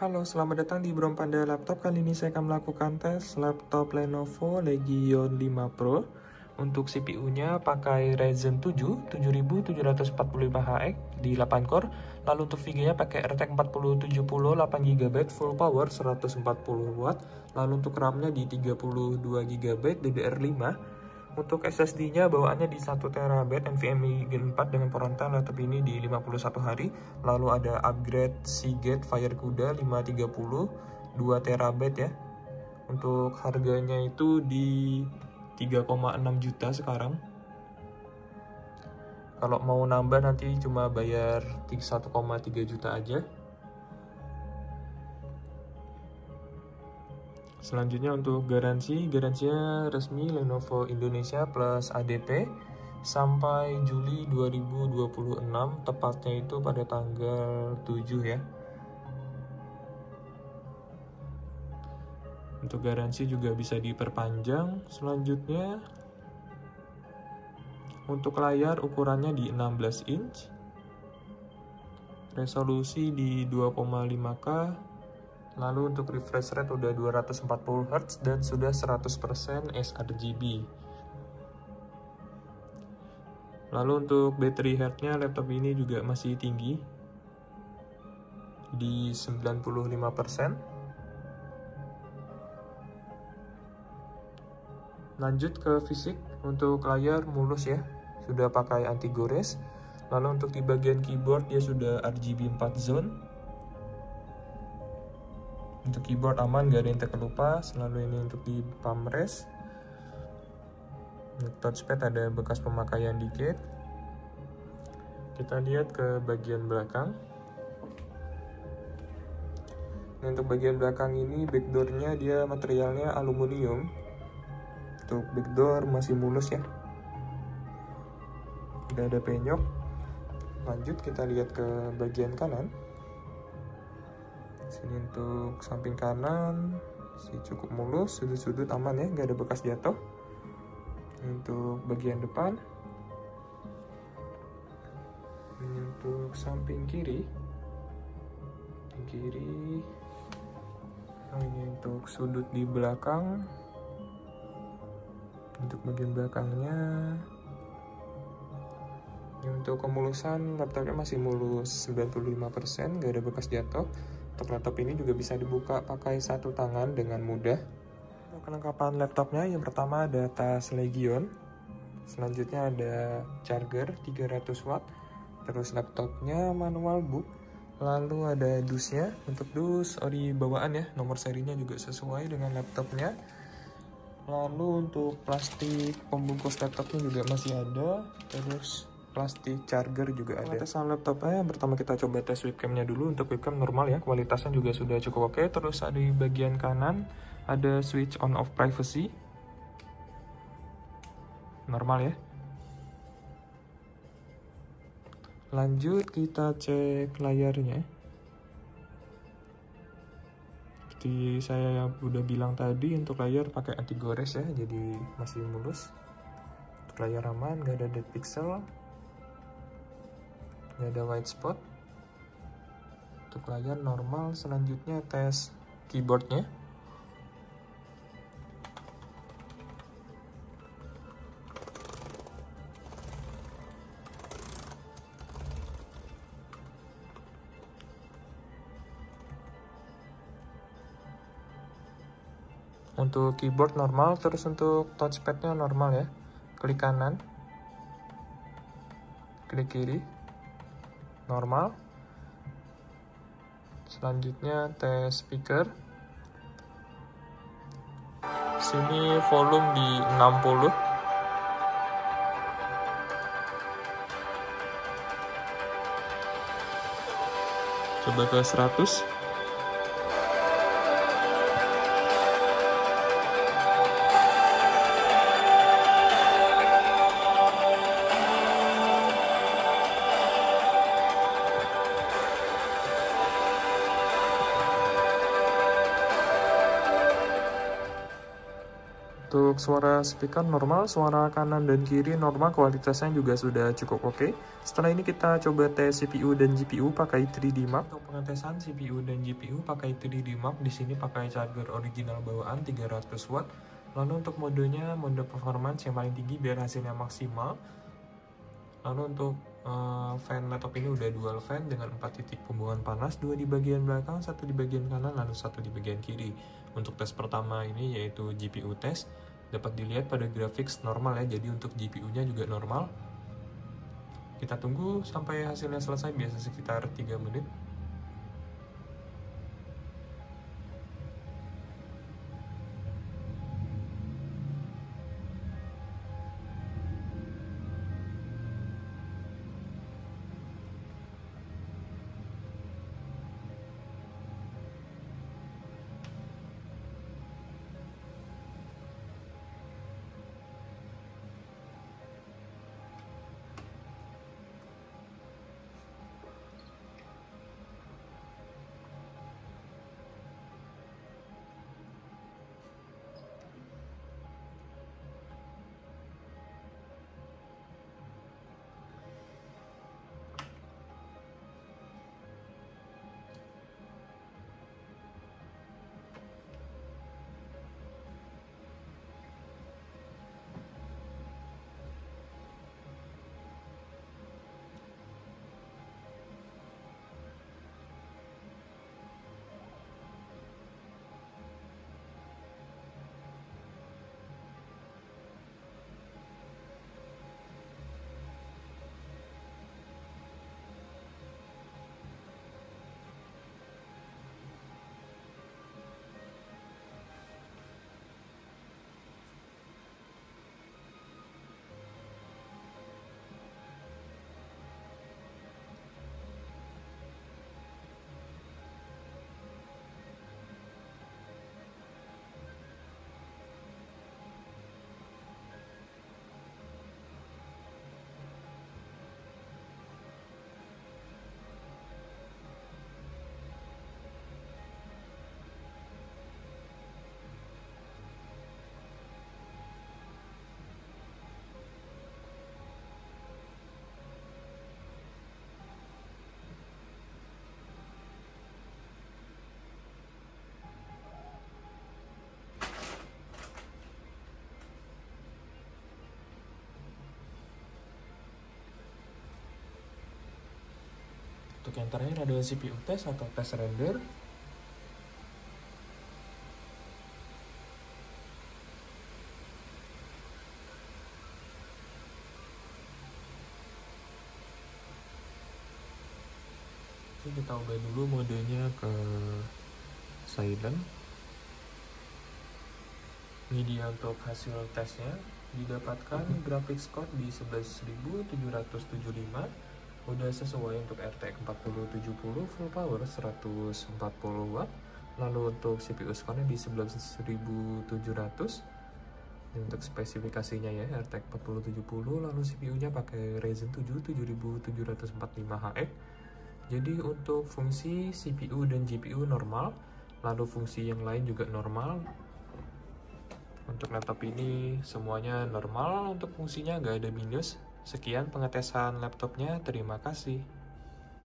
Halo, selamat datang di Bro Panda Laptop. Kali ini saya akan melakukan tes laptop Lenovo Legion 5 Pro. Untuk CPU-nya pakai Ryzen 7 7745HX di 8 core. Lalu untuk VGA pakai RTX 4070 8GB full power 140W. Lalu untuk RAM-nya di 32GB DDR5. Untuk SSD-nya bawaannya di 1TB NVMe Gen 4 dengan porontan laptop ini di 51 hari. Lalu ada upgrade Seagate FireCuda 530 2TB ya. Untuk harganya itu di 3,6 juta sekarang. Kalau mau nambah nanti cuma bayar 1,3 juta aja. Selanjutnya untuk garansinya resmi Lenovo Indonesia plus ADP sampai Juli 2026, tepatnya itu pada tanggal 7 ya. Untuk garansi juga bisa diperpanjang. Selanjutnya untuk layar ukurannya di 16 inch, resolusi di 2,5K. Lalu untuk refresh rate udah 240Hz dan sudah 100% sRGB. Lalu untuk battery health-nya laptop ini juga masih tinggi di 95%. Lanjut ke fisik, untuk layar mulus ya, sudah pakai anti gores. Lalu untuk di bagian keyboard dia sudah RGB 4 zone. Untuk keyboard aman, gak ada yang terkelupa. Selalu ini untuk di palm rest. Untuk touchpad ada bekas pemakaian dikit. Kita lihat ke bagian belakang. Untuk bagian belakang ini backdoor-nya dia materialnya aluminium. Untuk backdoor masih mulus ya, tidak ada penyok. Lanjut kita lihat ke bagian kanan. Sini untuk samping kanan masih cukup mulus, sudut-sudut aman ya, nggak ada bekas jatuh. Untuk bagian depan, ini untuk samping kiri, ini untuk sudut di belakang. Untuk bagian belakangnya, ini untuk kemulusan laptopnya masih mulus 95%, nggak ada bekas jatuh. Untuk laptop ini juga bisa dibuka pakai satu tangan dengan mudah. Untuk kelengkapan laptopnya, yang pertama ada tas Legion, selanjutnya ada charger 300 watt, terus laptopnya manual book, lalu ada dusnya. Untuk dus ori bawaan ya, nomor serinya juga sesuai dengan laptopnya. Lalu untuk plastik pembungkus laptopnya juga masih ada, terus plastik charger juga ada. Tesan laptopnya, pertama kita coba tes webcamnya dulu. Untuk webcam normal ya, kualitasnya juga sudah cukup oke. Terus ada di bagian kanan ada switch on off privacy, normal ya. Lanjut kita cek layarnya. Seperti saya udah bilang tadi, untuk layar pakai anti gores ya, jadi masih mulus. Untuk layar aman, gak ada dead pixel, gak ada white spot. Untuk layar normal. Selanjutnya tes keyboardnya. Untuk keyboard normal, terus untuk touchpadnya normal ya. Klik kanan, klik kiri, normal. Selanjutnya tes speaker. Sini volume di 60. Coba ke 100. Untuk suara speaker normal, suara kanan dan kiri normal, kualitasnya juga sudah cukup oke. Setelah ini kita coba tes CPU dan GPU pakai 3D Mark. Untuk pengetesan CPU dan GPU pakai 3D Mark, di sini pakai charger original bawaan 300 watt. Lalu untuk modenya, mode performance yang paling tinggi biar hasilnya maksimal. Lalu untuk fan laptop ini udah dual fan dengan 4 titik pembuangan panas, 2 di bagian belakang, 1 di bagian kanan, lalu 1 di bagian kiri. Untuk tes pertama ini yaitu GPU test, dapat dilihat pada grafik normal ya, jadi untuk GPU-nya juga normal. Kita tunggu sampai hasilnya selesai, biasa sekitar 3 menit. Untuk yang terakhir adalah CPU test atau test render. Oke, kita ubah dulu modenya ke silent. Ini dia untuk hasil tesnya. Didapatkan graphics card di 11.775, udah sesuai untuk RTX 4070 full power 140 watt. Lalu untuk CPU score-nya di 11.700. Ini untuk spesifikasinya ya, RTX 4070, lalu CPU-nya pakai Ryzen 7 7745HX. Jadi untuk fungsi CPU dan GPU normal, lalu fungsi yang lain juga normal. Untuk laptop ini semuanya normal, untuk fungsinya nggak ada minus. Sekian pengetesan laptopnya, terima kasih.